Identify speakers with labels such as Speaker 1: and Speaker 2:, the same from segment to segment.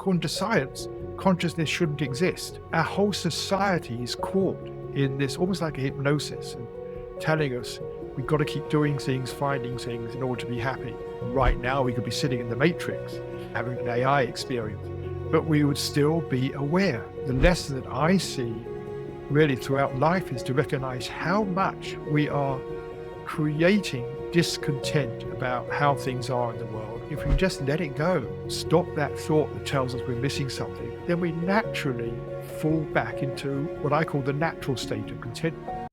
Speaker 1: according to science, consciousness shouldn't exist. Our whole society is caught in this almost like a hypnosis and telling us we've got to keep doing things, finding things in order to be happy. Right now, we could be sitting in the Matrix, having an AI experience, but we would still be aware. The lesson that I see really throughout life is to recognize how much we are creating discontent about how things are in the world. If we just let it go, stop that thought that tells us we're missing something, then we naturally fall back into what I call the natural state of contentment.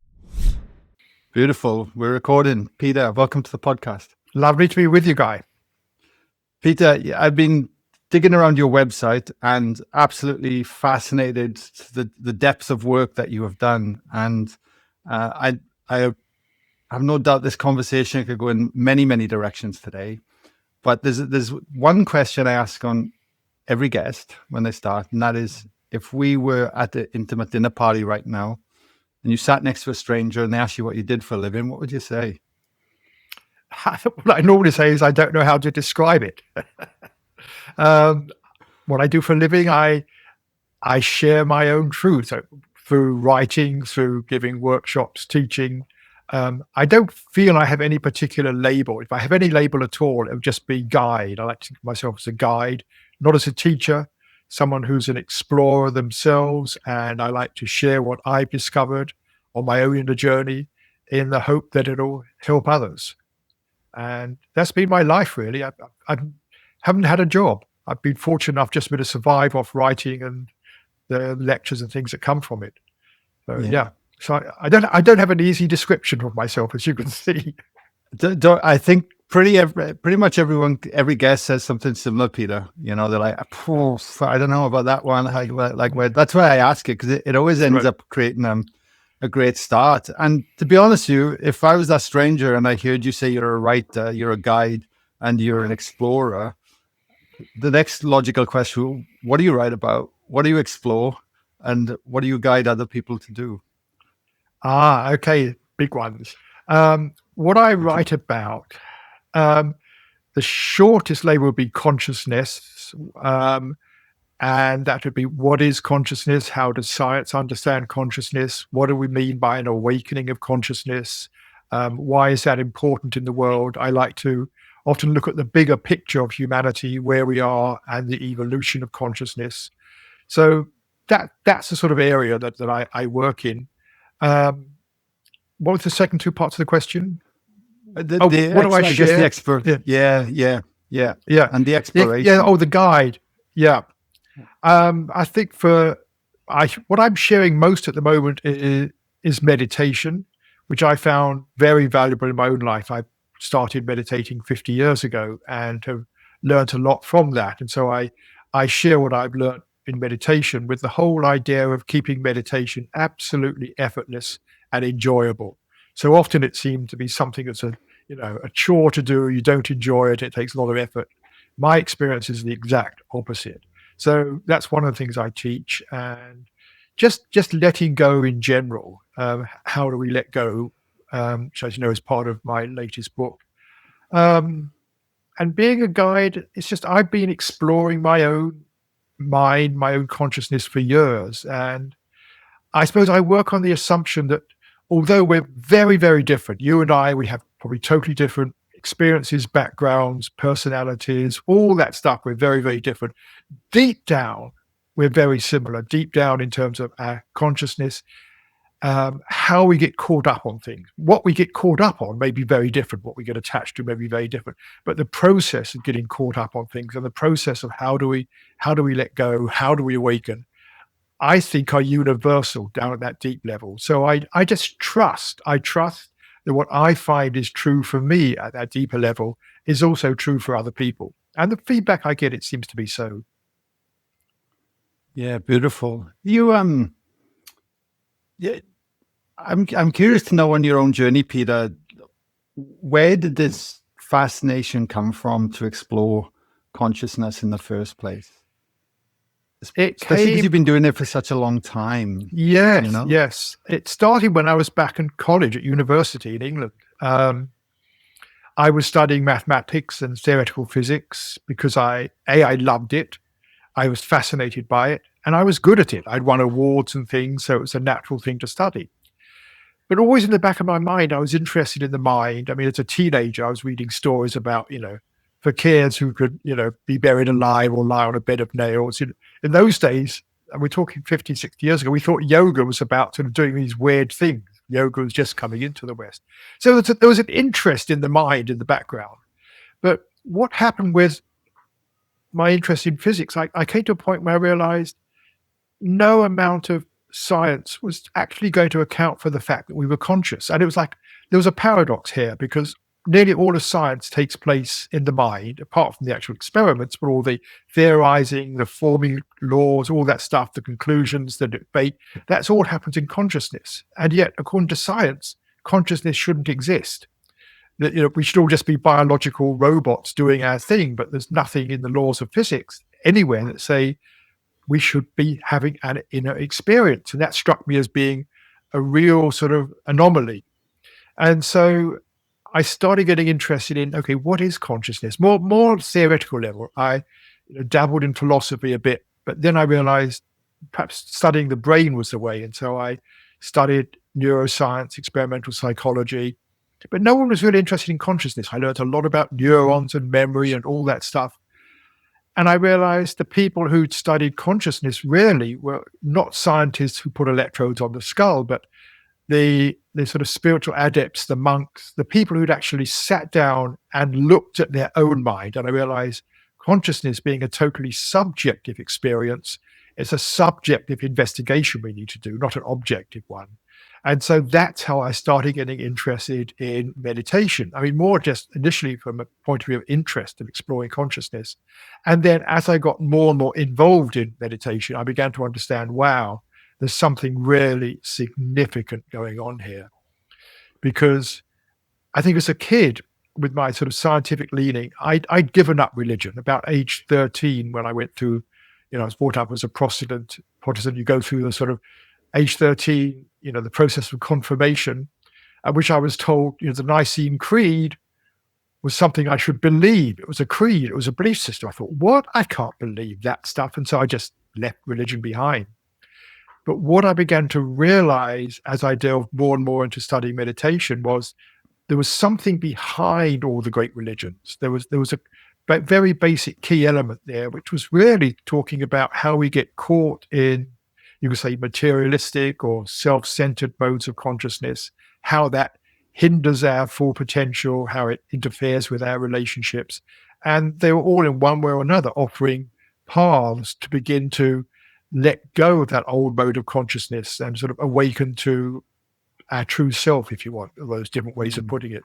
Speaker 2: Beautiful. We're recording. Peter, welcome to the podcast.
Speaker 1: Lovely to be with you, Guy.
Speaker 2: Peter, I've been digging around your website and absolutely fascinated to the depth of work that you have done. And I have no doubt this conversation could go in many, many directions today. But there's one question I ask on every guest when they start, and that is, if we were at the intimate dinner party right now and you sat next to a stranger and they asked you what you did for a living, what would you say?
Speaker 1: What I normally say is I don't know how to describe it. What I do for a living, I share my own truth through writing, through giving workshops, teaching. I don't feel I have any particular label. If I have any label at all, it would just be guide. I like to think of myself as a guide, not as a teacher, someone who's an explorer themselves. And I like to share what I've discovered on my own inner journey in the hope that it'll help others. And that's been my life, really. I haven't had a job. I've been fortunate enough just to survive off writing and the lectures and things that come from it. So, yeah. So I don't have an easy description of myself, as you can see.
Speaker 2: I think pretty much every guest says something similar, Peter. You know, they're like, I don't know about that one. That's why I ask it, because it always ends up creating a great start. And to be honest with you, if I was that stranger and I heard you say you're a writer, you're a guide, and you're an explorer, the next logical question: what do you write about? What do you explore? And what do you guide other people to do?
Speaker 1: Okay, big ones. What I write about, the shortest label would be consciousness, and that would be, what is consciousness? How does science understand consciousness? What do we mean by an awakening of consciousness? Why is that important in the world? I like to often look at the bigger picture of humanity, where we are, and the evolution of consciousness. So that's the sort of area that I work in. What was the second two parts of the question?
Speaker 2: What do I share? Guess the expert. Yeah. And the exploration.
Speaker 1: The guide. Yeah. I think what I'm sharing most at the moment is meditation, which I found very valuable in my own life. I started meditating 50 years ago and have learned a lot from that. And so I share what I've learned in meditation, with the whole idea of keeping meditation absolutely effortless and enjoyable. So often it seems to be something that's a chore to do. You don't enjoy it. It takes a lot of effort. My experience is the exact opposite. So that's one of the things I teach, and just letting go in general. How do we let go? Which, as you know, is part of my latest book. And being a guide, it's just I've been exploring my own mind, my own consciousness for years. And I suppose I work on the assumption that although we're very, very different, you and I, we have probably totally different experiences, backgrounds, personalities, all that stuff. We're very, very different. Deep down, we're very similar. Deep down in terms of our consciousness, how we get caught up on things. What we get caught up on may be very different. What we get attached to may be very different. But the process of getting caught up on things, and the process of how do we let go, how do we awaken, I think are universal down at that deep level. So I just trust. I trust that what I find is true for me at that deeper level is also true for other people. And the feedback I get, it seems to be so.
Speaker 2: Yeah, beautiful. I'm curious to know, on your own journey, Peter, where did this fascination come from to explore consciousness in the first place? Especially because you've been doing it for such a long time.
Speaker 1: Yes, yes. It started when I was back in college at university in England. I was studying mathematics and theoretical physics because I loved it. I was fascinated by it, and I was good at it. I'd won awards and things, so it was a natural thing to study. But always in the back of my mind, I was interested in the mind. I mean, as a teenager, I was reading stories about, for kids who could, be buried alive or lie on a bed of nails. In those days, and we're talking 50, 60 years ago, we thought yoga was about sort of doing these weird things. Yoga was just coming into the West. So there was an interest in the mind in the background. But what happened with my interest in physics, I came to a point where I realized no amount of science was actually going to account for the fact that we were conscious. And it was like there was a paradox here, because nearly all of science takes place in the mind, apart from the actual experiments, but all the theorizing, the forming laws, all that stuff, the conclusions, the debate, that's all happens in consciousness. And yet, according to science, consciousness shouldn't exist. That, we should all just be biological robots doing our thing, but there's nothing in the laws of physics anywhere that say we should be having an inner experience. And that struck me as being a real sort of anomaly. And so I started getting interested in, okay, what is consciousness? More theoretical level. I dabbled in philosophy a bit, but then I realized perhaps studying the brain was the way. And so I studied neuroscience, experimental psychology, but no one was really interested in consciousness. I learned a lot about neurons and memory and all that stuff. And I realized the people who'd studied consciousness really were not scientists who put electrodes on the skull, but the sort of spiritual adepts, the monks, the people who'd actually sat down and looked at their own mind. And I realized consciousness being a totally subjective experience, it's a subjective investigation we need to do, not an objective one. And so that's how I started getting interested in meditation. I mean, more just initially from a point of view of interest in exploring consciousness. And then as I got more and more involved in meditation, I began to understand, wow, there's something really significant going on here. Because I think as a kid, with my sort of scientific leaning, I'd given up religion about age 13 when I went through, I was brought up as a Protestant. You go through the sort of age 13, the process of confirmation, at which I was told, the Nicene Creed was something I should believe. It was a creed. It was a belief system. I thought, what? I can't believe that stuff. And so I just left religion behind. But what I began to realize as I delved more and more into studying meditation was there was something behind all the great religions. There was a very basic key element there, which was really talking about how we get caught in, you could say, materialistic or self-centered modes of consciousness, how that hinders our full potential, how it interferes with our relationships. And they were all in one way or another offering paths to begin to let go of that old mode of consciousness and sort of awaken to our true self, if you want, those different ways of putting it.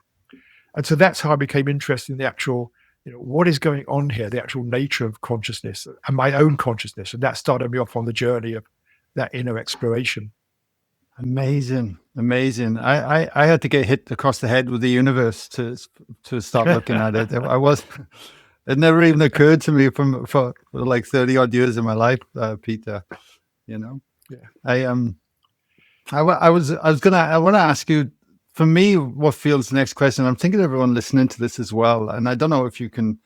Speaker 1: And so that's how I became interested in the actual, what is going on here, the actual nature of consciousness and my own consciousness. And that started me off on the journey of that inner exploration.
Speaker 2: Amazing. I had to get hit across the head with the universe to start looking at it. It never even occurred to me for like 30 odd years of my life, Peter.
Speaker 1: Yeah.
Speaker 2: I want to ask you, for me, what feels the next question. I'm thinking of everyone listening to this as well, and I don't know if you can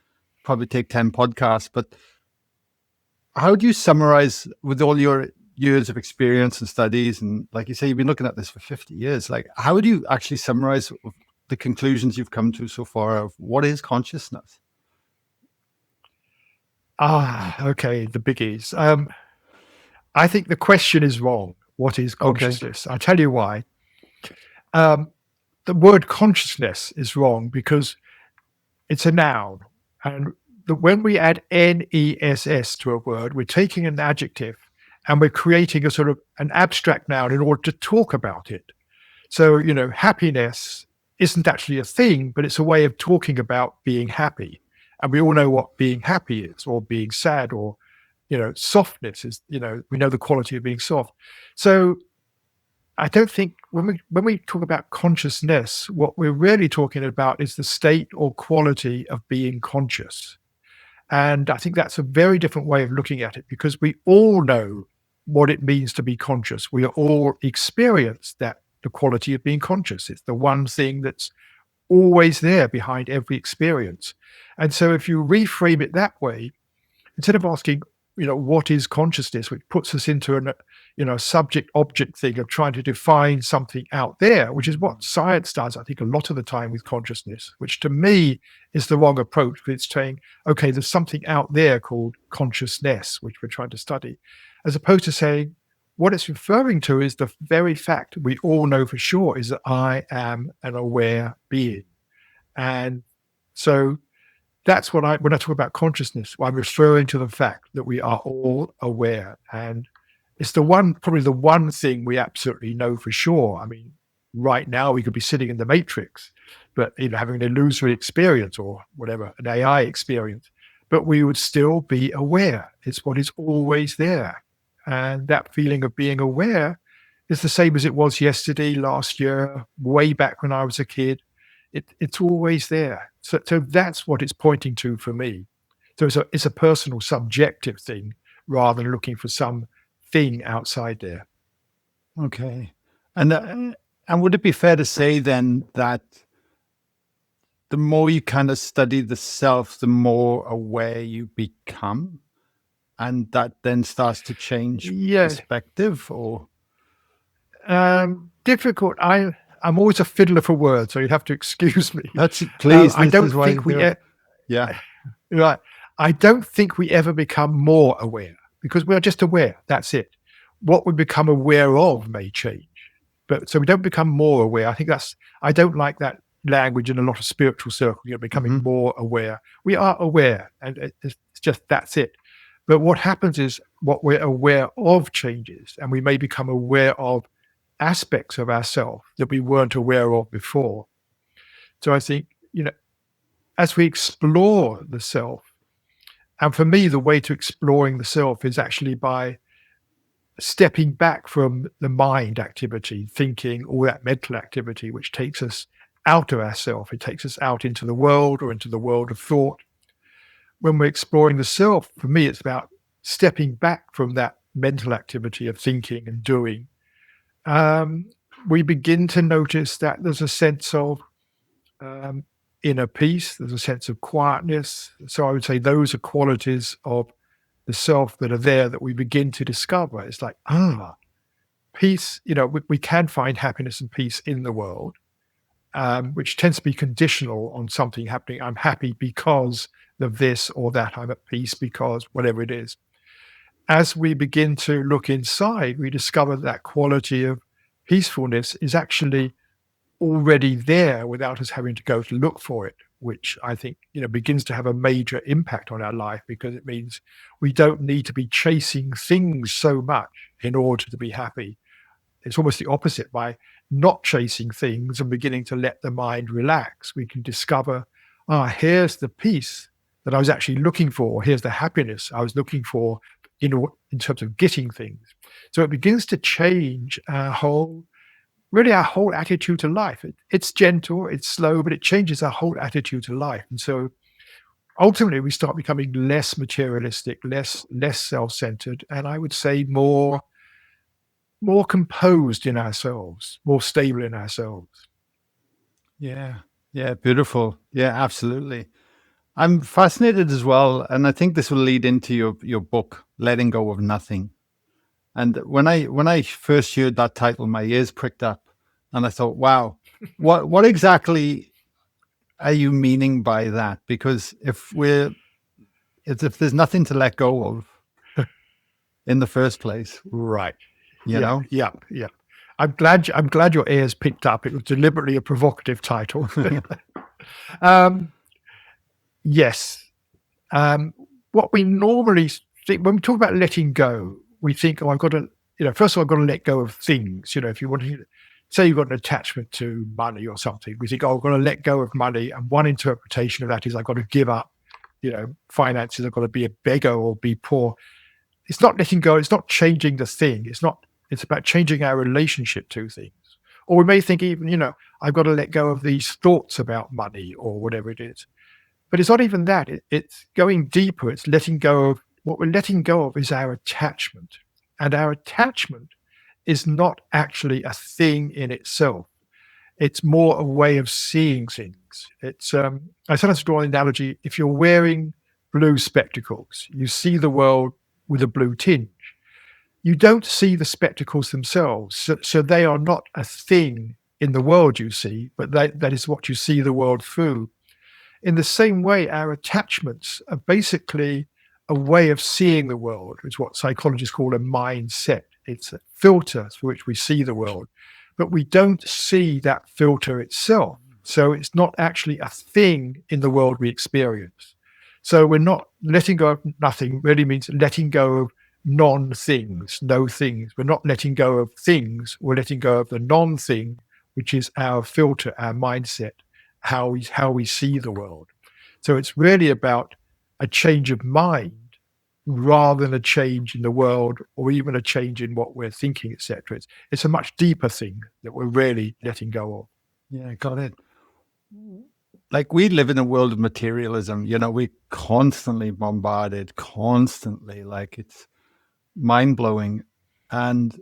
Speaker 2: probably take 10 podcasts, but how do you summarize with all your years of experience and studies, and like you say, you've been looking at this for 50 years. Like, how would you actually summarize the conclusions you've come to so far of what is consciousness?
Speaker 1: Okay, the biggies. I think the question is wrong. What is consciousness? Okay. I'll tell you why. The word consciousness is wrong because it's a noun. And when we add N-E-S-S to a word, we're taking an adjective and we're creating a sort of an abstract noun in order to talk about it. So, happiness isn't actually a thing, but it's a way of talking about being happy. And we all know what being happy is, or being sad, or, softness is, we know the quality of being soft. So I don't think when we talk about consciousness, what we're really talking about is the state or quality of being conscious. And I think that's a very different way of looking at it, because we all know what it means to be conscious. We all experience that, the quality of being conscious. It's the one thing that's always there behind every experience. And so if you reframe it that way, instead of asking, what is consciousness, which puts us into a subject object thing of trying to define something out there, which is what science does, I think, a lot of the time with consciousness, which to me is the wrong approach. It's saying, okay, there's something out there called consciousness, which we're trying to study, as opposed to saying what it's referring to is the very fact we all know for sure is that I am an aware being. And so that's when I talk about consciousness, I'm referring to the fact that we are all aware. And it's probably the one thing we absolutely know for sure. I mean, right now we could be sitting in the Matrix, but having an illusory experience or whatever, an AI experience, but we would still be aware. It's what is always there. And that feeling of being aware is the same as it was yesterday, last year, way back when I was a kid. It's always there. So that's what it's pointing to for me. So it's a personal, subjective thing rather than looking for some thing outside there.
Speaker 2: Okay. And would it be fair to say then that the more you kind of study the self, the more aware you become? And that then starts to change perspective, or?
Speaker 1: Difficult. I'm always a fiddler for words, so you'd have to excuse me.
Speaker 2: That's please.
Speaker 1: I don't think right. I don't think we ever become more aware because we're just aware. That's it. What we become aware of may change, but so we don't become more aware. I think I don't like that language in a lot of spiritual circles. Becoming more aware. We are aware, and it's just that's it. But what happens is what we're aware of changes, and we may become aware of aspects of ourselves that we weren't aware of before. So I think, as we explore the self, and for me, the way to exploring the self is actually by stepping back from the mind activity, thinking, all that mental activity, which takes us out of ourself. It takes us out into the world or into the world of thought. When we're exploring the self, for me, it's about stepping back from that mental activity of thinking and doing. We begin to notice that there's a sense of inner peace, there's a sense of quietness. So I would say those are qualities of the self that are there that we begin to discover. It's like, peace, we can find happiness and peace in the world, which tends to be conditional on something happening. I'm happy because of this or that. I'm at peace because whatever it is. As we begin to look inside, we discover that quality of peacefulness is actually already there without us having to go to look for it, which I think, begins to have a major impact on our life because it means we don't need to be chasing things so much in order to be happy. It's almost the opposite. By not chasing things and beginning to let the mind relax, we can discover, here's the peace that I was actually looking for. Here's the happiness I was looking for in terms of getting things. So it begins to change our whole attitude to life. It's gentle, it's slow, but it changes our whole attitude to life. And so ultimately we start becoming less materialistic, less self-centered, and I would say more composed in ourselves, more stable in ourselves.
Speaker 2: Yeah, beautiful. Yeah, absolutely. I'm fascinated as well, and I think this will lead into your book, Letting Go of Nothing. And when I first heard that title, my ears pricked up, and I thought, wow, what exactly are you meaning by that? Because if there's nothing to let go of in the first place,
Speaker 1: right?
Speaker 2: You know?
Speaker 1: Yeah. I'm glad your ears picked up. It was deliberately a provocative title. Yes. What we normally think when we talk about letting go, we think, I've got to, first of all, I've got to let go of things. If you want to say you've got an attachment to money or something, we think, I've got to let go of money. And one interpretation of that is I've got to give up, finances. I've got to be a beggar or be poor. It's not letting go. It's not changing the thing. It's about changing our relationship to things. Or we may think even, I've got to let go of these thoughts about money or whatever it is. But it's not even that. It's going deeper. It's letting go of what we're letting go of is our attachment. And our attachment is not actually a thing in itself. It's more a way of seeing things. It's I sometimes draw an analogy. If you're wearing blue spectacles, you see the world with a blue tinge. You don't see the spectacles themselves, so they are not a thing in the world you see, but that is what you see the world through. In the same way, our attachments are basically a way of seeing the world. It's what psychologists call a mindset. It's a filter through which we see the world, but we don't see that filter itself. So it's not actually a thing in the world we experience. So we're not letting go of nothing really means letting go of non-things, no things. We're not letting go of things. We're letting go of the non-thing, which is our filter, our mindset, how we see the world. So it's really about a change of mind rather than a change in the world or even a change in what we're thinking, etc. It's a much deeper thing that we're really letting go of.
Speaker 2: Yeah, got it. Like, we live in a world of materialism, we constantly bombarded, constantly, like, it's mind-blowing. And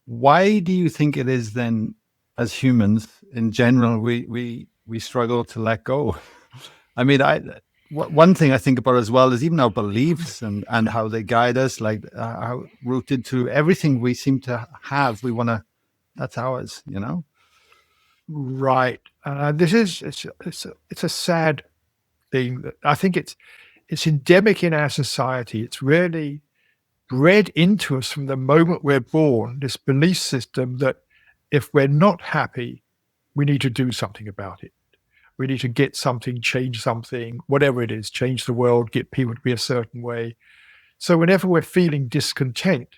Speaker 2: why do you think it is then, as humans in general, we struggle to let go? I mean, one thing I think about as well is even our beliefs and how they guide us, like how rooted to everything we seem to have. We want to, that's ours,
Speaker 1: Right. It's a sad thing. That I think it's endemic in our society. It's really bred into us from the moment we're born, this belief system that if we're not happy, we need to do something about it. We need to get something, change something, whatever it is, change the world, get people to be a certain way. So whenever we're feeling discontent,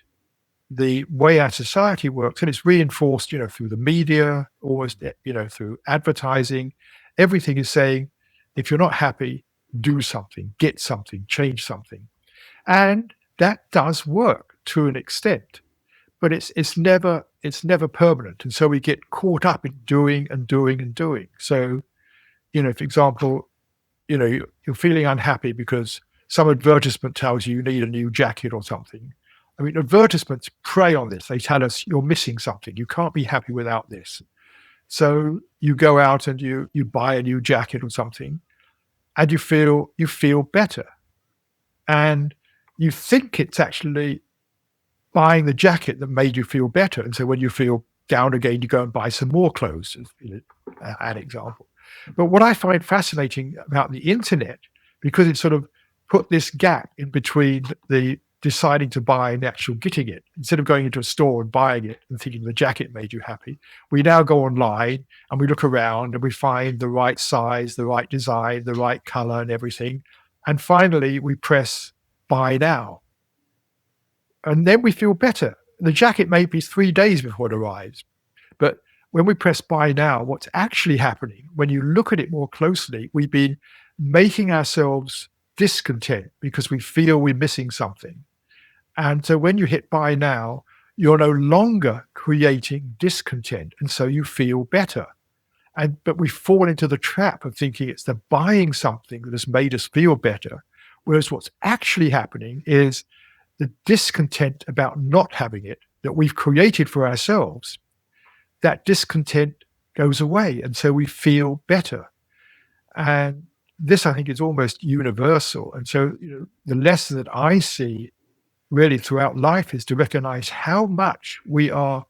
Speaker 1: the way our society works, and it's reinforced, through the media, almost, through advertising, everything is saying, if you're not happy, do something, get something, change something. And that does work to an extent, but it's never permanent. And so we get caught up in doing and doing and doing. So, for example, you're feeling unhappy because some advertisement tells you need a new jacket or something. I mean, advertisements prey on this. They tell us you're missing something. You can't be happy without this. So you go out and you buy a new jacket or something, and you feel better. And you think it's actually buying the jacket that made you feel better. And so when you feel down again, you go and buy some more clothes, an example. But what I find fascinating about the internet, because it sort of put this gap in between the deciding to buy and actual getting it, instead of going into a store and buying it and thinking the jacket made you happy, we now go online and we look around and we find the right size, the right design, the right color and everything. And finally, we press buy now. And then we feel better. The jacket may be 3 days before it arrives, but when we press buy now, what's actually happening, when you look at it more closely, we've been making ourselves discontent because we feel we're missing something. And so when you hit buy now, you're no longer creating discontent. And so you feel better. But we fall into the trap of thinking it's the buying something that has made us feel better. Whereas what's actually happening is the discontent about not having it that we've created for ourselves, that discontent goes away. And so we feel better. And this, I think, is almost universal. And so, the lesson that I see really throughout life is to recognize how much we are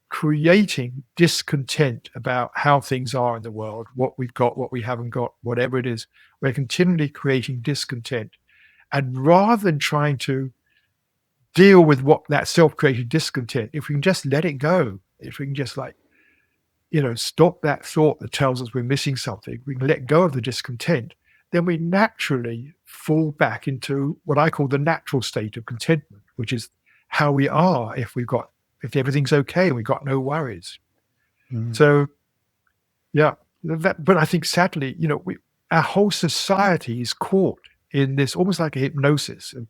Speaker 1: creating discontent about how things are in the world, what we've got, what we haven't got, whatever it is. We're continually creating discontent. And rather than trying to deal with what that self-created discontent, if we can just let it go, if we can just stop that thought that tells us we're missing something, we can let go of the discontent, then we naturally fall back into what I call the natural state of contentment, which is how we are if everything's okay and we've got no worries. So, yeah, but I think sadly, our whole society is caught in this almost like a hypnosis of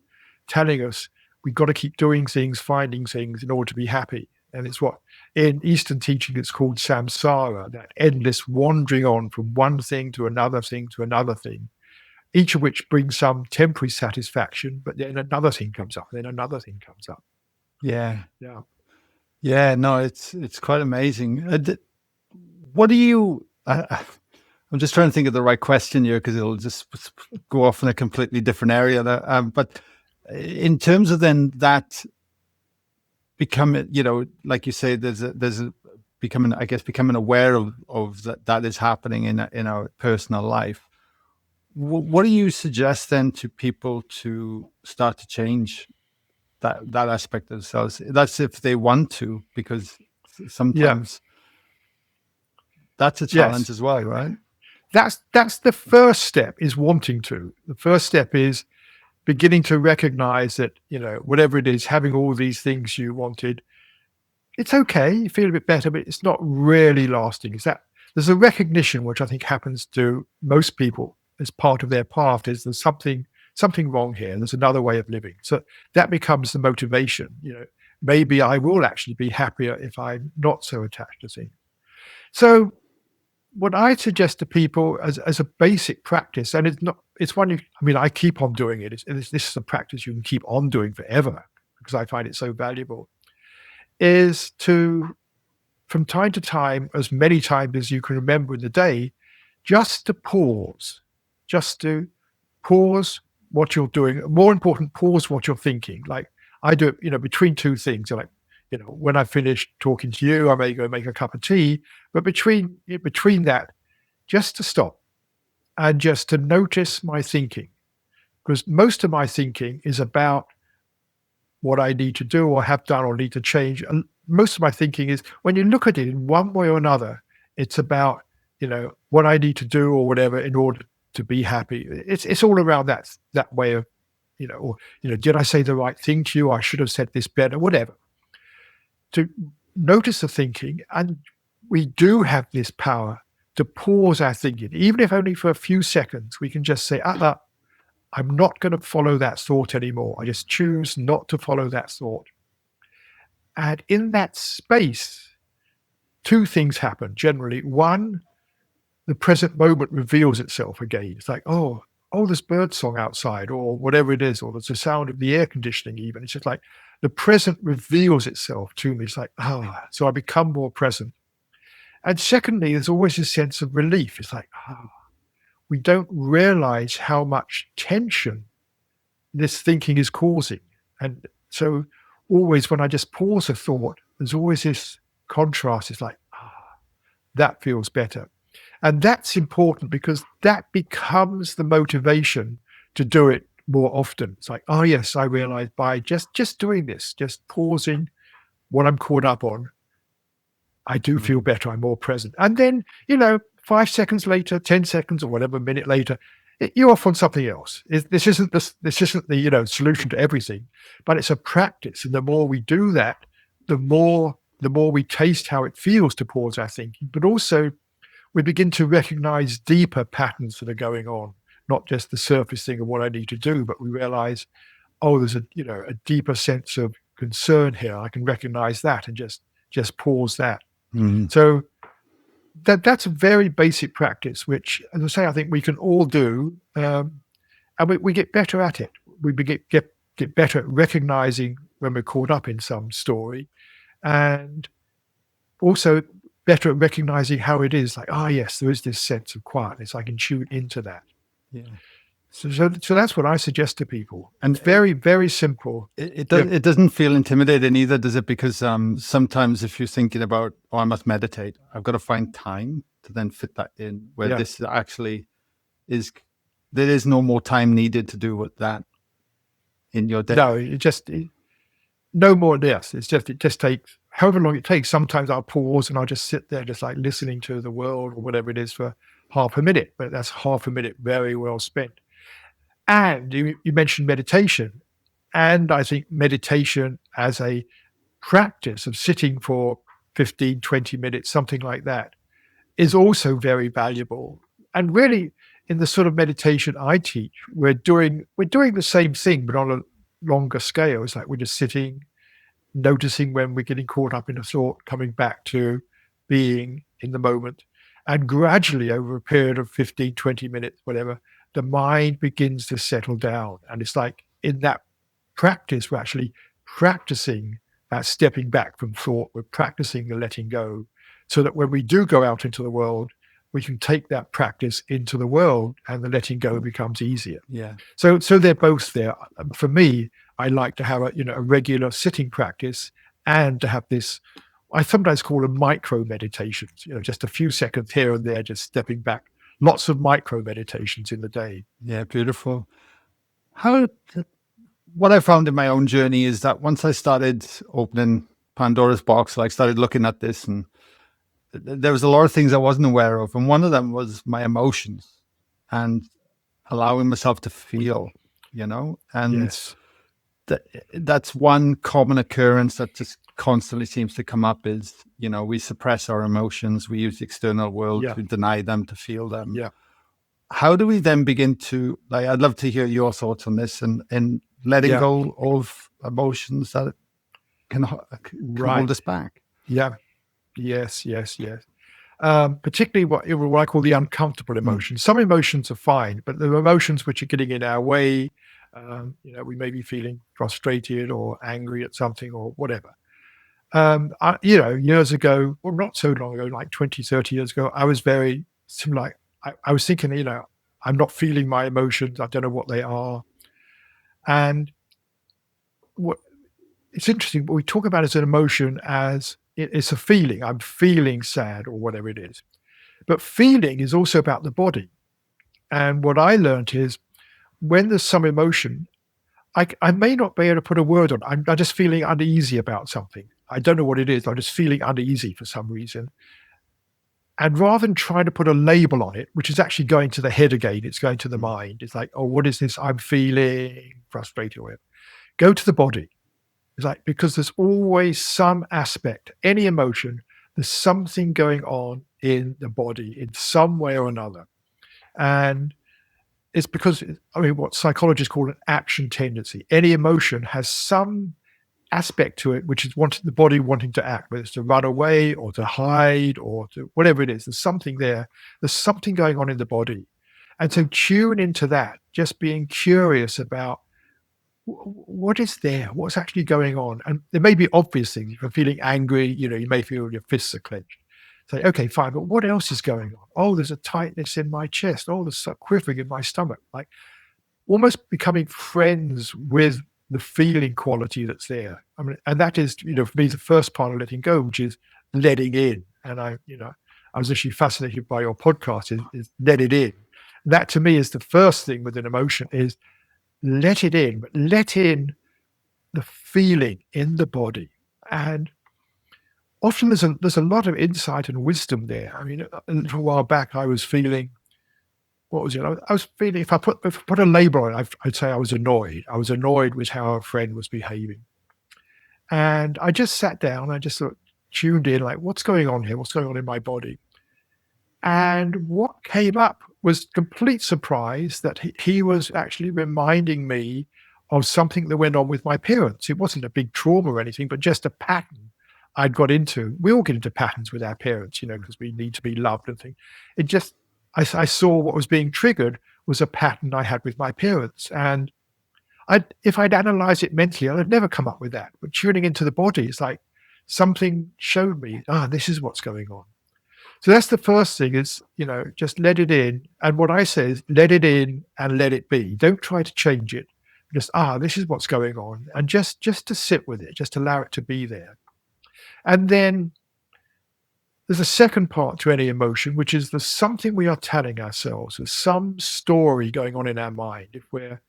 Speaker 1: telling us we've got to keep doing things, finding things in order to be happy. And it's what in Eastern teaching it's called samsara, that endless wandering on from one thing to another thing to another thing, each of which brings some temporary satisfaction, but then another thing comes up, then another thing comes up.
Speaker 2: Yeah.
Speaker 1: Yeah.
Speaker 2: Yeah, no, it's quite amazing. What do you, I'm just trying to think of the right question here because it'll just go off in a completely different area. But in terms of then that becoming, like you say, there's a becoming aware of that is happening in our personal life. What do you suggest then to people to start to change that aspect of themselves? That's if they want to, because
Speaker 1: Yeah.
Speaker 2: sometimes that's a challenge
Speaker 1: Yes.
Speaker 2: as well, right?
Speaker 1: That's the first step, is wanting to. The first step is beginning to recognize that, whatever it is, having all these things you wanted, it's okay. You feel a bit better, but it's not really lasting. Is that there's a recognition, which I think happens to most people as part of their path, is there's something wrong here. There's another way of living. So that becomes the motivation. Maybe I will actually be happier if I'm not so attached to things. So what I suggest to people as a basic practice, and it's one I keep on doing it. This is a practice you can keep on doing forever because I find it so valuable, is to, from time to time, as many times as you can remember in the day, just to pause, just to pause what you're doing. More important, pause what you're thinking. Like I do it, between two things. Like, when I finish talking to you, I may go make a cup of tea, but between that, just to stop and just to notice my thinking, because most of my thinking is about what I need to do or have done or need to change. And most of my thinking is, when you look at it in one way or another, it's about, what I need to do or whatever in order to be happy. It's all around that way of, or, did I say the right thing to you? I should have said this better, whatever. To notice the thinking, and we do have this power to pause our thinking, even if only for a few seconds. We can just say, I'm not going to follow that thought anymore. I just choose not to follow that thought. And in that space, two things happen generally. One, the present moment reveals itself again. It's like, oh, there's bird song outside, or whatever it is, or there's the sound of the air conditioning even. It's just like the present reveals itself to me. It's like, so I become more present. And secondly, there's always a sense of relief. It's like, we don't realize how much tension this thinking is causing. And so always when I just pause a thought, there's always this contrast. It's like, that feels better. And that's important because that becomes the motivation to do it more often. It's like, yes, I realize by just doing this, just pausing what I'm caught up on, I do feel better. I'm more present. And then, 5 seconds later, 10 seconds or whatever, minute later, you're off on something else. This isn't the solution to everything, but it's a practice. And the more we do that, the more we taste how it feels to pause our thinking, but also we begin to recognize deeper patterns that are going on, not just the surface thing of what I need to do, but we realize, there's a deeper sense of concern here. I can recognize that and just pause that.
Speaker 2: Mm-hmm.
Speaker 1: So that's a very basic practice, which, as I say, I think we can all do, and we get better at it. We get better at recognizing when we're caught up in some story, and also better at recognizing how it is. Like, yes, there is this sense of quietness. I can tune into that.
Speaker 2: Yeah.
Speaker 1: So that's what I suggest to people. And it's very, very simple.
Speaker 2: It doesn't feel intimidating either, does it? Because sometimes if you're thinking about, I must meditate, I've got to find time to then fit that in, where this actually is, there is no more time needed to do with that in your day.
Speaker 1: No, no more than this. It just takes however long it takes. Sometimes I'll pause and I'll just sit there just like listening to the world or whatever it is for half a minute, but that's half a minute very well spent. And you mentioned meditation, and I think meditation as a practice of sitting for 15, 20 minutes, something like that, is also very valuable. And really, in the sort of meditation I teach, we're doing the same thing, but on a longer scale. It's like we're just sitting, noticing when we're getting caught up in a thought, coming back to being in the moment. And gradually, over a period of 15, 20 minutes, whatever, the mind begins to settle down. And it's like in that practice, we're actually practicing that stepping back from thought. We're practicing the letting go, so that when we do go out into the world, we can take that practice into the world, and the letting go becomes easier.
Speaker 2: Yeah.
Speaker 1: So they're both there. For me, I like to have a regular sitting practice, and to have this, I sometimes call them micro meditations, just a few seconds here and there, just stepping back. Lots of micro meditations in the day.
Speaker 2: Yeah, beautiful. What I found in my own journey is that once I started opening Pandora's box, I started looking at this, and there was a lot of things I wasn't aware of. And one of them was my emotions and allowing myself to feel, and
Speaker 1: Yes.
Speaker 2: that's one common occurrence that just constantly seems to come up is, we suppress our emotions. We use the external world
Speaker 1: Yeah.
Speaker 2: to deny them, to feel them.
Speaker 1: Yeah.
Speaker 2: How do we then begin to, I'd love to hear your thoughts on this and letting
Speaker 1: Yeah.
Speaker 2: go of emotions that can
Speaker 1: Right.
Speaker 2: hold us back.
Speaker 1: Yeah. Yes. Particularly what I call the uncomfortable emotions. Some emotions are fine, but the emotions which are getting in our way, we may be feeling frustrated or angry at something or whatever. Years ago, or not so long ago, like 20, 30 years ago, I was very similar. I was thinking, I'm not feeling my emotions. I don't know what they are. And what it's interesting, but we talk about it as an emotion as it's a feeling. I'm feeling sad or whatever it is. But feeling is also about the body. And what I learned is when there's some emotion, I may not be able to put a word on it. I'm just feeling uneasy about something. I don't know what it is. I'm just feeling uneasy for some reason. And rather than trying to put a label on it, which is actually going to the head again, it's going to the mind. It's like, oh, what is this? I'm feeling frustrated or whatever. Go to the body. It's like, because there's always some aspect, any emotion, there's something going on in the body in some way or another. And it's because, what psychologists call an action tendency. Any emotion has some aspect to it which is the body wanting to act, whether it's to run away or to hide or to whatever it is. There's something there. There's something going on in the body. And so tune into that, just being curious about what is there? What's actually going on? And there may be obvious things. If you're feeling angry, you may feel your fists are clenched. Say, okay, fine, but what else is going on? Oh, there's a tightness in my chest. Oh, there's a quivering in my stomach. Like almost becoming friends with the feeling quality that's there. And that is, for me, the first part of letting go, which is letting in. And I was actually fascinated by your podcast is let it in. That to me is the first thing with an emotion is let it in, but let in the feeling in the body. And often there's a lot of insight and wisdom there. A little while back, I was feeling, what was it? I was feeling, if I put a label on it, I'd say I was annoyed. I was annoyed with how a friend was behaving. And I just sat down, I just sort of tuned in, like, what's going on here? What's going on in my body? And what came up was complete surprise that he was actually reminding me of something that went on with my parents. It wasn't a big trauma or anything, but just a pattern I'd got into. We all get into patterns with our parents, because we need to be loved and things. It just, I saw what was being triggered was a pattern I had with my parents. And if I'd analyzed it mentally, I'd never come up with that. But tuning into the body, it's like something showed me, this is what's going on. So that's the first thing is, just let it in. And what I say is let it in and let it be. Don't try to change it. Just, this is what's going on. And just to sit with it, just allow it to be there. And then there's a second part to any emotion, which is there's something we are telling ourselves. There's some story going on in our mind. If we're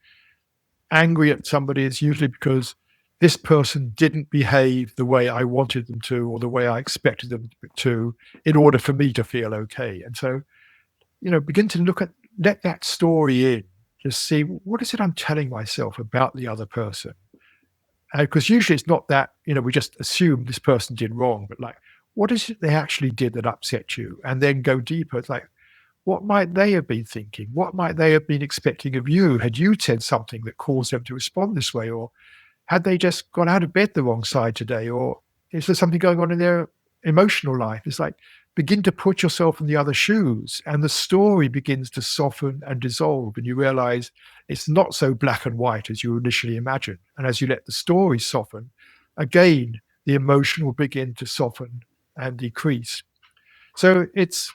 Speaker 1: angry at somebody, it's usually because this person didn't behave the way I wanted them to or the way I expected them to in order for me to feel okay. And so, begin to let that story in, just see what is it I'm telling myself about the other person? Because usually it's not that, we just assume this person did wrong, but like, what is it they actually did that upset you? And then go deeper. It's like, what might they have been thinking? What might they have been expecting of you? Had you said something that caused them to respond this way? Or had they just got out of bed the wrong side today? Or is there something going on in their emotional life? It's like, begin to put yourself in the other shoes, and the story begins to soften and dissolve, and you realize it's not so black and white as you initially imagined. And as you let the story soften, again, the emotion will begin to soften and decrease. So it's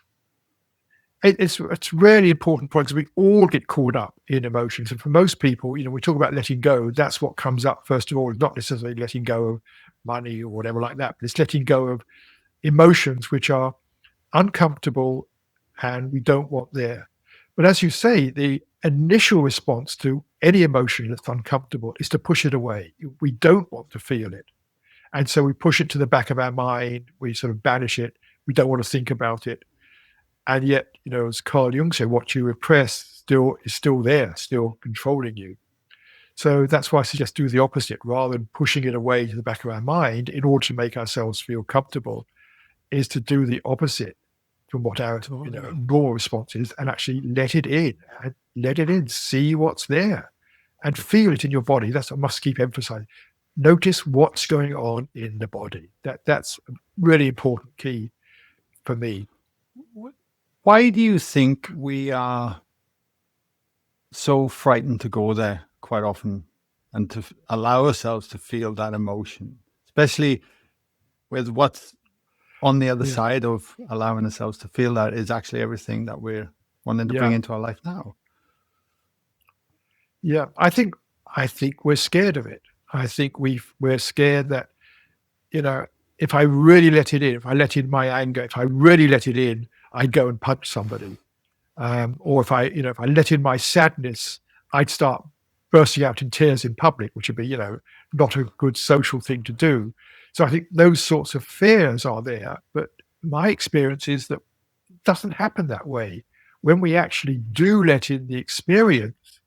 Speaker 1: It's really important point because we all get caught up in emotions, and for most people, we talk about letting go. That's what comes up first of all. It's not necessarily letting go of money or whatever like that, but it's letting go of emotions which are uncomfortable and we don't want there. But as you say, the initial response to any emotion that's uncomfortable is to push it away. We don't want to feel it. And so we push it to the back of our mind. We sort of banish it. We don't want to think about it. And yet, as Carl Jung said, what you repress is still there, still controlling you. So that's why I suggest do the opposite rather than pushing it away to the back of our mind in order to make ourselves feel comfortable, is to do the opposite from what our normal response is and actually let it in and let it in, see what's there and feel it in your body. That's what I must keep emphasizing. Notice what's going on in the body. That's a really important key for me.
Speaker 2: Why do you think we are so frightened to go there quite often and to allow ourselves to feel that emotion, especially with what's on the other side of allowing ourselves to feel that is actually everything that we're wanting to bring into our life now?
Speaker 1: Yeah, I think we're scared of it. I think we're scared that, if I really let it in, if I let in my anger, if I really let it in, I'd go and punch somebody. Or if I let in my sadness, I'd start bursting out in tears in public, which would be, not a good social thing to do. So I think those sorts of fears are there. But my experience is that it doesn't happen that way. When we actually do let in the experience,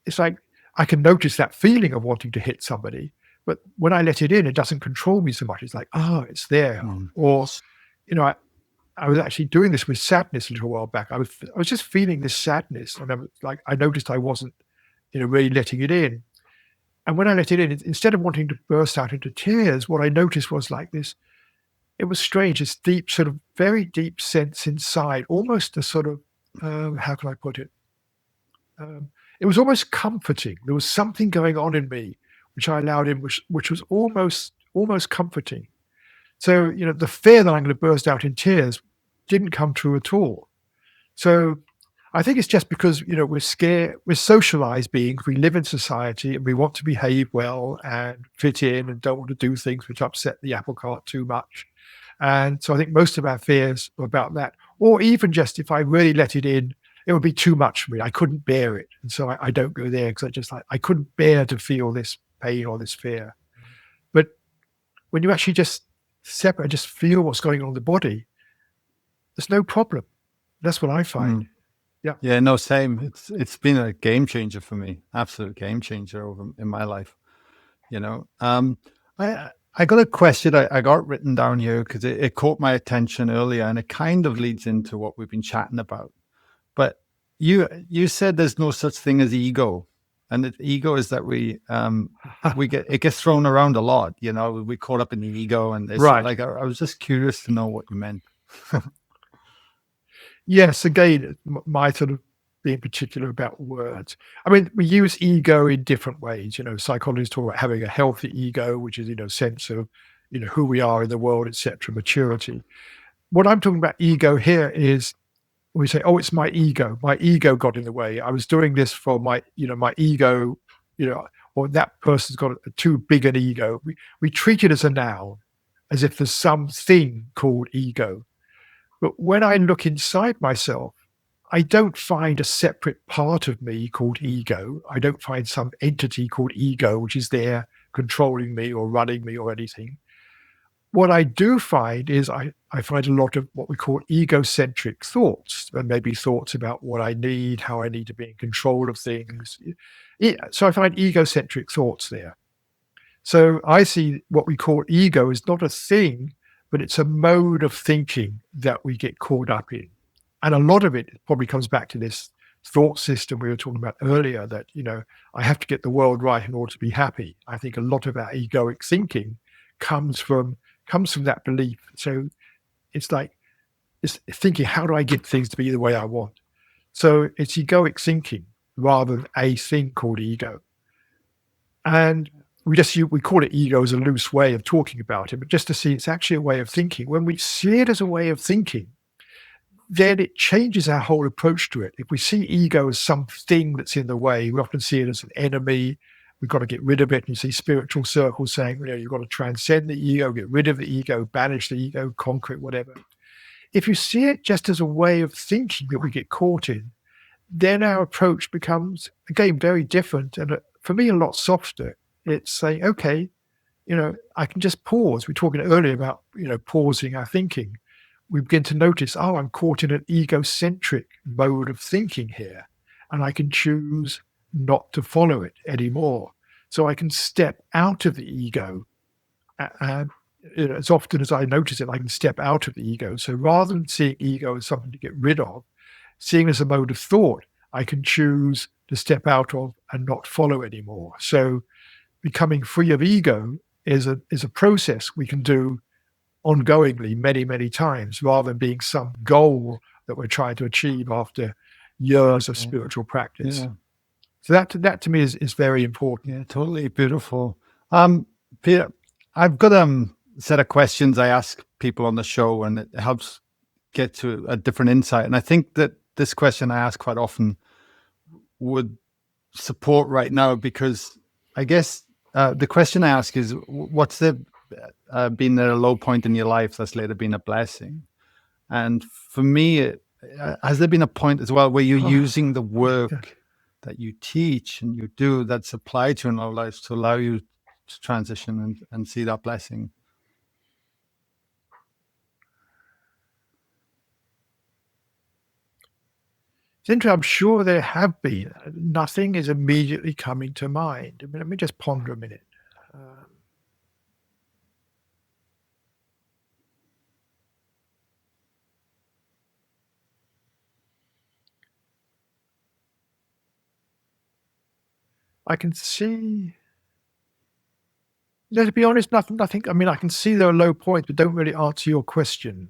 Speaker 1: it's like I can notice that feeling of wanting to hit somebody. But when I let it in, it doesn't control me so much. It's like, oh, it's there. Or, I was actually doing this with sadness a little while back. I was just feeling this sadness, and I noticed I wasn't, really letting it in. And when I let it in, instead of wanting to burst out into tears, what I noticed was like this. It was strange. This deep, sort of very deep sense inside, almost a sort of how can I put it? It was almost comforting. There was something going on in me, which I allowed in, which was almost comforting. So, the fear that I'm going to burst out in tears didn't come true at all. So I think it's just because, we're scared, we're socialized beings, we live in society and we want to behave well and fit in and don't want to do things which upset the apple cart too much. And so I think most of our fears are about that. Or even just if I really let it in, it would be too much for me. I couldn't bear it. And so I don't go there because I couldn't bear to feel this pain or this fear. But when you actually just separate, just feel what's going on in the body, there's no problem. That's what I find.
Speaker 2: Yeah, no, same. It's been a game changer for me, absolute game changer in my life. I got a question I got written down here because it caught my attention earlier, and it kind of leads into what we've been chatting about. But you said there's no such thing as ego, and the ego is that it gets thrown around a lot. We caught up in the ego, and it's
Speaker 1: right.
Speaker 2: Like I was just curious to know what you meant.
Speaker 1: Yes, again, my sort of being particular about words. I mean, we use ego in different ways. Psychologists talk about having a healthy ego, which is, sense of, who we are in the world, etc., maturity. What I'm talking about ego here is we say, oh, it's my ego. My ego got in the way. I was doing this for my ego, or that person's got too big an ego. We treat it as a noun, as if there's something called ego. But when I look inside myself, I don't find a separate part of me called ego. I don't find some entity called ego, which is there controlling me or running me or anything. What I do find is I find a lot of what we call egocentric thoughts, and maybe thoughts about what I need, how I need to be in control of things. So I find egocentric thoughts there. So I see what we call ego is not a thing, but it's a mode of thinking that we get caught up in. And a lot of it probably comes back to this thought system we were talking about earlier, that, I have to get the world right in order to be happy. I think a lot of our egoic thinking comes from that belief. So it's thinking, how do I get things to be the way I want? So it's egoic thinking rather than a thing called ego. And we call it ego as a loose way of talking about it, but just to see it's actually a way of thinking. When we see it as a way of thinking, then it changes our whole approach to it. If we see ego as something that's in the way, we often see it as an enemy. We've got to get rid of it. And you see spiritual circles saying, you've got to transcend the ego, get rid of the ego, banish the ego, conquer it, whatever. If you see it just as a way of thinking that we get caught in, then our approach becomes, again, very different. And for me, a lot softer. It's saying, okay, I can just pause. We were talking earlier about, pausing our thinking. We begin to notice, I'm caught in an egocentric mode of thinking here, and I can choose not to follow it anymore. So I can step out of the ego. And as often as I notice it, I can step out of the ego. So rather than seeing ego as something to get rid of, seeing it as a mode of thought, I can choose to step out of and not follow anymore. So becoming free of ego is a process we can do ongoingly many, many times, rather than being some goal that we're trying to achieve after years of spiritual practice.
Speaker 2: Yeah.
Speaker 1: So that to me is very important.
Speaker 2: Yeah, totally beautiful. Peter, I've got a set of questions I ask people on the show, and it helps get to a different insight. And I think that this question I ask quite often would support right now, because I guess the question I ask is, what's been at a low point in your life that's later been a blessing? And for me, has there been a point as well where you're using the work that you teach and you do that's applied to in our lives to allow you to transition and see that blessing?
Speaker 1: I'm sure there have been. Nothing is immediately coming to mind. Let me just ponder a minute. I can see. To be honest, nothing. I can see there are low points, but don't really answer your question.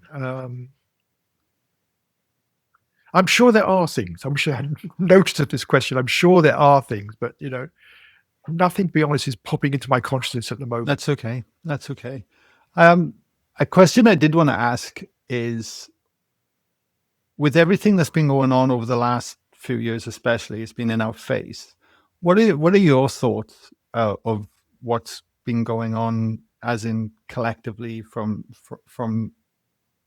Speaker 1: I'm sure there are things. I'm sure I hadn't noticed this question. I'm sure there are things, but nothing, to be honest, is popping into my consciousness at the moment.
Speaker 2: That's okay. That's okay. A question I did want to ask is, with everything that's been going on over the last few years, especially, it's been in our face. What are your thoughts of what's been going on, as in collectively, from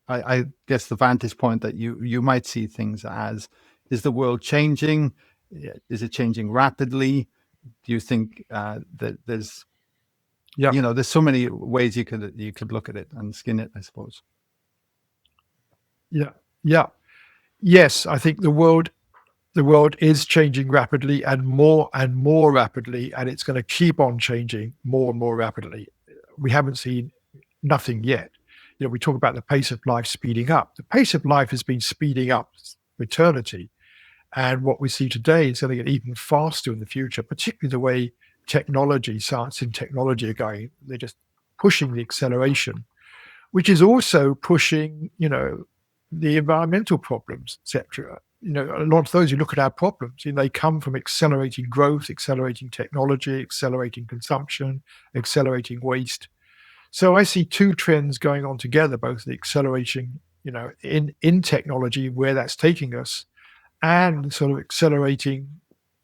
Speaker 2: I guess the vantage point that you might see things as? Is the world changing? Is it changing rapidly? Do you think that there's there's so many ways you could look at it and skin it, I suppose?
Speaker 1: Yeah. Yes, I think the world is changing rapidly and more rapidly, and it's going to keep on changing more and more rapidly. We haven't seen nothing yet. We talk about the pace of life speeding up. The pace of life has been speeding up for eternity. And what we see today is going to get even faster in the future, particularly the way science and technology are going. They're just pushing the acceleration, which is also pushing, the environmental problems, etc. A lot of those, you look at our problems, they come from accelerating growth, accelerating technology, accelerating consumption, accelerating waste. So I see two trends going on together, both the acceleration, in technology, where that's taking us, and sort of accelerating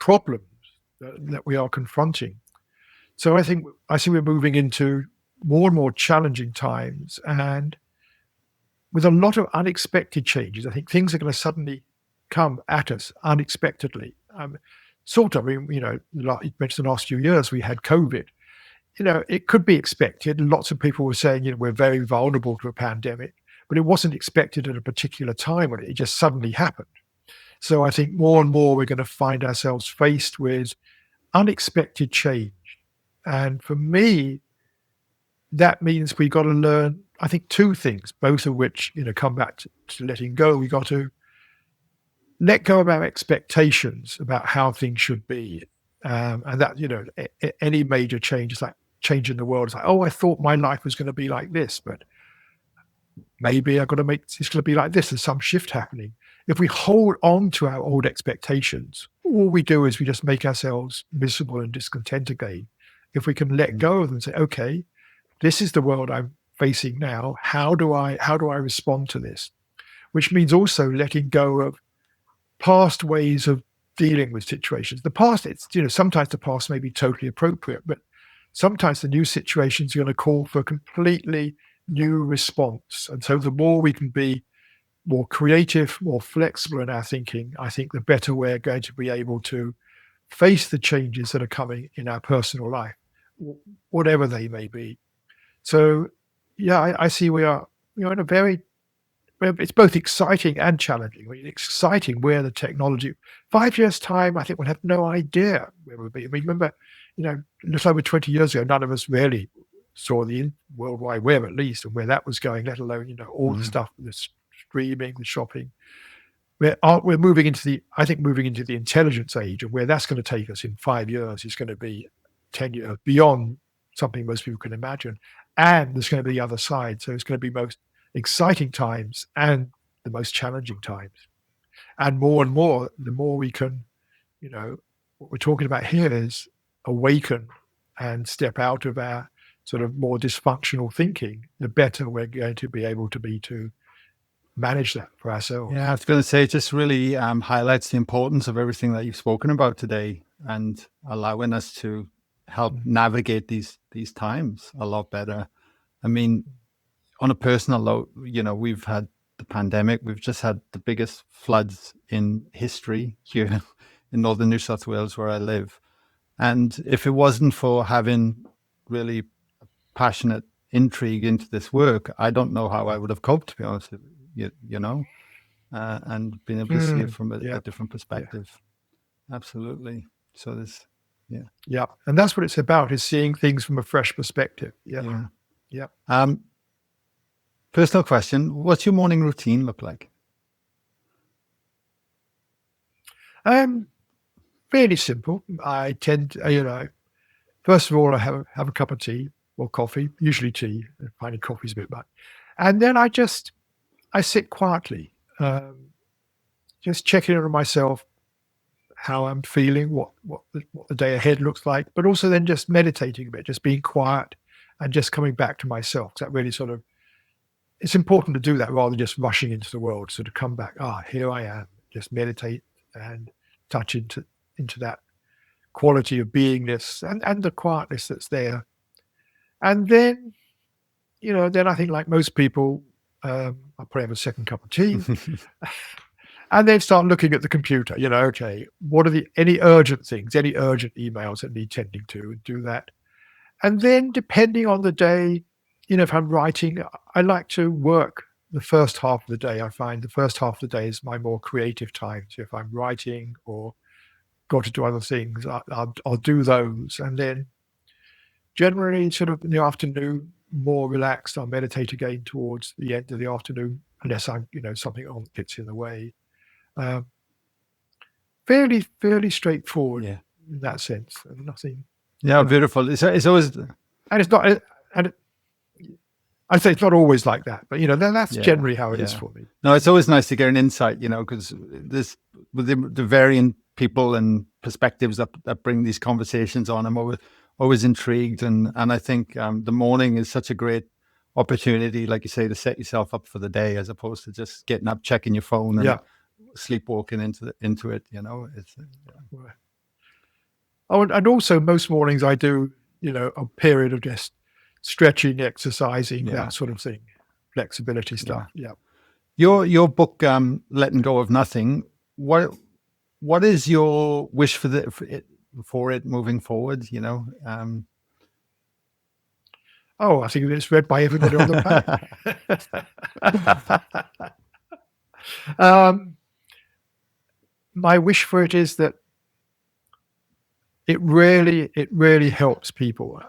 Speaker 1: problems that we are confronting. So I see we're moving into more and more challenging times, and with a lot of unexpected changes. I think things are going to suddenly come at us unexpectedly. You mentioned the last few years we had COVID. It could be expected. Lots of people were saying, we're very vulnerable to a pandemic, but it wasn't expected at a particular time when it just suddenly happened. So I think more and more we're going to find ourselves faced with unexpected change. And for me, that means we've got to learn, I think, two things, both of which, come back to letting go. We got to let go of our expectations about how things should be. And that, any major change is like change in the world. It's like, I thought my life was going to be like this, but maybe it's going to be like this. There's some shift happening. If we hold on to our old expectations, all we do is we just make ourselves miserable and discontent again. If we can let go of them and say, okay, this is the world I'm facing now. How do I respond to this? which means also letting go of past ways of dealing with situations. The past, it's, sometimes the past may be totally appropriate, but sometimes the new situations are going to call for a completely new response. And so the more we can be more creative, more flexible in our thinking, I think the better we're going to be able to face the changes that are coming in our personal life, whatever they may be. So, yeah, I see we are in a very, it's both exciting and challenging. I mean, exciting where the technology, 5 years' time, I think we'll have no idea where we'll be. I mean, remember, a little over 20 years ago, none of us really saw the World Wide Web, at least, and where that was going, let alone, all the stuff, the streaming, the shopping. We're moving into the intelligence age, and where that's going to take us in 5 years is going to be 10 years beyond something most people can imagine. And there's going to be the other side. So it's going to be most exciting times and the most challenging times. And more, the more we can, what we're talking about here is awaken and step out of our sort of more dysfunctional thinking, the better we're going to be able to be to manage that for ourselves.
Speaker 2: Yeah, I was going to say, it just really highlights the importance of everything that you've spoken about today, and allowing us to help navigate these times a lot better. I mean, on a personal note, we've had the pandemic. We've just had the biggest floods in history here in northern New South Wales, where I live. And if it wasn't for having really passionate intrigue into this work, I don't know how I would have coped, to be honest with you, and being able to see it from a different perspective. Yeah. Absolutely. So there's,
Speaker 1: yeah. And that's what it's about, is seeing things from a fresh perspective. Yeah.
Speaker 2: Personal question: what's your morning routine look like?
Speaker 1: Fairly simple. I tend to, first of all, I have a cup of tea or coffee, usually tea. Finding coffee's a bit much. And then I sit quietly, just checking in on myself, how I'm feeling, what the day ahead looks like, but also then just meditating a bit, just being quiet and just coming back to myself. That really sort of, it's important to do that rather than just rushing into the world. So to come back, here I am, just meditate and touch into that quality of beingness and the quietness that's there. And then, then I think, like most people, I'll probably have a second cup of tea and then start looking at the computer, okay, what are any urgent things, any urgent emails that need tending to, and do that. And then depending on the day, if I'm writing, I like to work the first half of the day. I find the first half of the day is my more creative time. So if I'm writing or got to do other things, I'll do those. And then generally sort of in the afternoon, more relaxed, I'll meditate again towards the end of the afternoon, unless I'm, something on gets in the way. Fairly straightforward in that sense. And nothing.
Speaker 2: Yeah, beautiful. It's always,
Speaker 1: and it's not, I'd say it's not always like that, but that's generally how it is for me.
Speaker 2: No, it's always nice to get an insight, because this, with the varying people and perspectives that bring these conversations on, I'm always intrigued, and I think the morning is such a great opportunity, like you say, to set yourself up for the day, as opposed to just getting up, checking your phone, and sleepwalking into it. It's
Speaker 1: and also most mornings I do a period of just stretching, exercising, that sort of thing, flexibility stuff.
Speaker 2: Your book, Letting Go of Nothing, what is your wish for it moving forward?
Speaker 1: I think it's read by everybody on the planet. My wish for it is that it really helps people.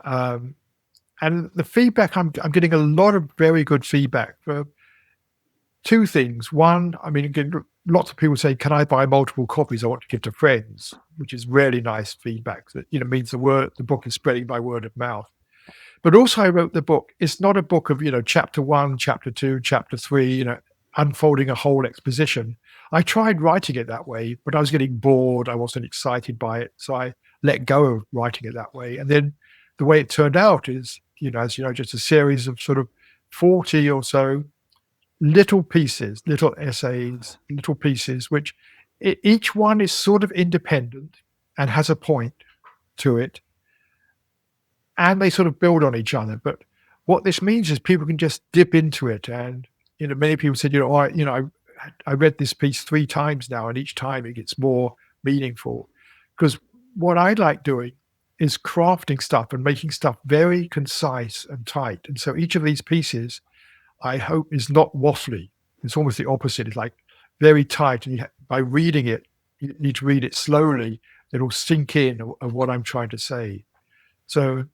Speaker 1: And the feedback, I'm getting a lot of very good feedback for two things. One, I mean, again, lots of people say, "Can I buy multiple copies? I want to give to friends," which is really nice feedback. That means the book is spreading by word of mouth. But also, I wrote the book. It's not a book of chapter 1, chapter 2, chapter 3, unfolding a whole exposition. I tried writing it that way, but I was getting bored. I wasn't excited by it, so I let go of writing it that way. And then the way it turned out is, as just a series of sort of 40 or so little pieces, little essays, little pieces, which each one is sort of independent and has a point to it, and they sort of build on each other. But what this means is people can just dip into it, and many people said, I read this piece 3 times now, and each time it gets more meaningful. Because what I like doing is crafting stuff and making stuff very concise and tight. And so each of these pieces, I hope, is not waffly. It's almost the opposite. It's like very tight, and by reading it, you need to read it slowly. It'll sink in of what I'm trying to say. So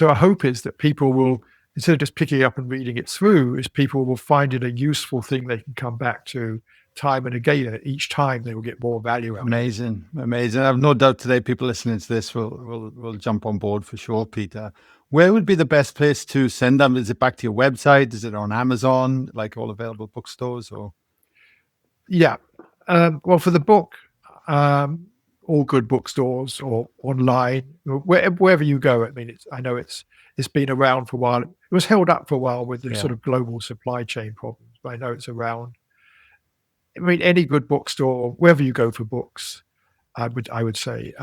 Speaker 1: our hope is that people will, instead of just picking it up and reading it through, is people will find it a useful thing they can come back to time and again. Each time they will get more value out of it.
Speaker 2: Amazing. I have no doubt today people listening to this will jump on board for sure, Peter. Where would be the best place to send them? Is it back to your website? Is it on Amazon, like all available bookstores? Or
Speaker 1: Yeah. Well, for the book, all good bookstores or online, wherever you go. I mean, I know it's been around for a while. It was held up for a while with the sort of global supply chain problems, but I know it's around. I mean, any good bookstore, wherever you go for books, I would say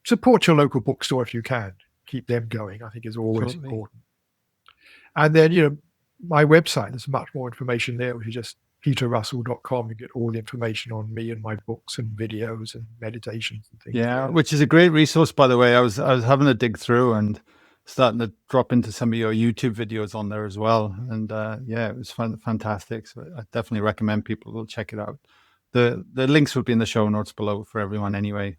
Speaker 1: support your local bookstore if you can. Keep them going, I think, is always important. And then, my website, there's much more information there, which is just peterrussell.com. You get all the information on me and my books and videos and meditations and things.
Speaker 2: Yeah, which is a great resource, by the way. I was having to dig through and starting to drop into some of your YouTube videos on there as well. And it was fantastic. So I definitely recommend people will check it out. The links will be in the show notes below for everyone anyway,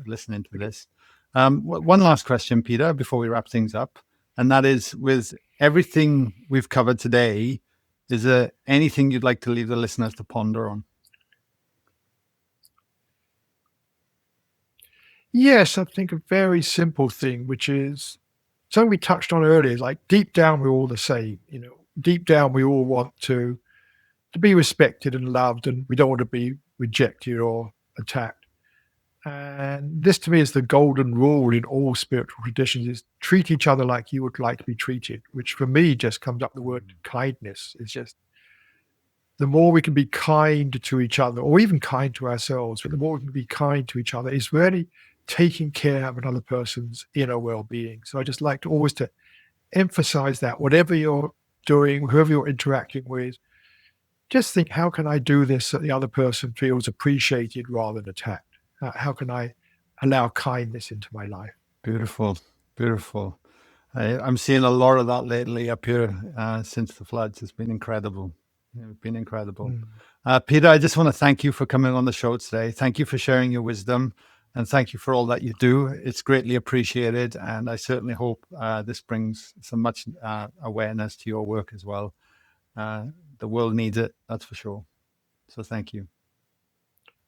Speaker 2: listening to this. One last question, Peter, before we wrap things up. And that is, with everything we've covered today, is there anything you'd like to leave the listeners to ponder on?
Speaker 1: Yes, I think a very simple thing, which is something we touched on earlier, like deep down, we're all the same. Deep down, we all want to be respected and loved, and we don't want to be rejected or attacked. And this, to me, is the golden rule in all spiritual traditions: is treat each other like you would like to be treated, which for me just comes up the word kindness. It's just the more we can be kind to each other, or even kind to ourselves, but the more we can be kind to each other is really taking care of another person's inner well-being. So I just like to always to emphasize that whatever you're doing, whoever you're interacting with, just think, how can I do this so the other person feels appreciated rather than attacked? How can I allow kindness into my life?
Speaker 2: Beautiful. I'm seeing a lot of that lately up here since the floods. It's been incredible. Peter, I just want to thank you for coming on the show today. Thank you for sharing your wisdom, and thank you for all that you do. It's greatly appreciated, and I certainly hope this brings some much awareness to your work as well. The world needs it, that's for sure. So thank you.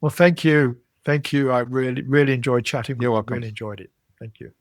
Speaker 1: Well, thank you. I really enjoyed chatting with you.
Speaker 2: You're welcome.
Speaker 1: Really enjoyed it. Thank you.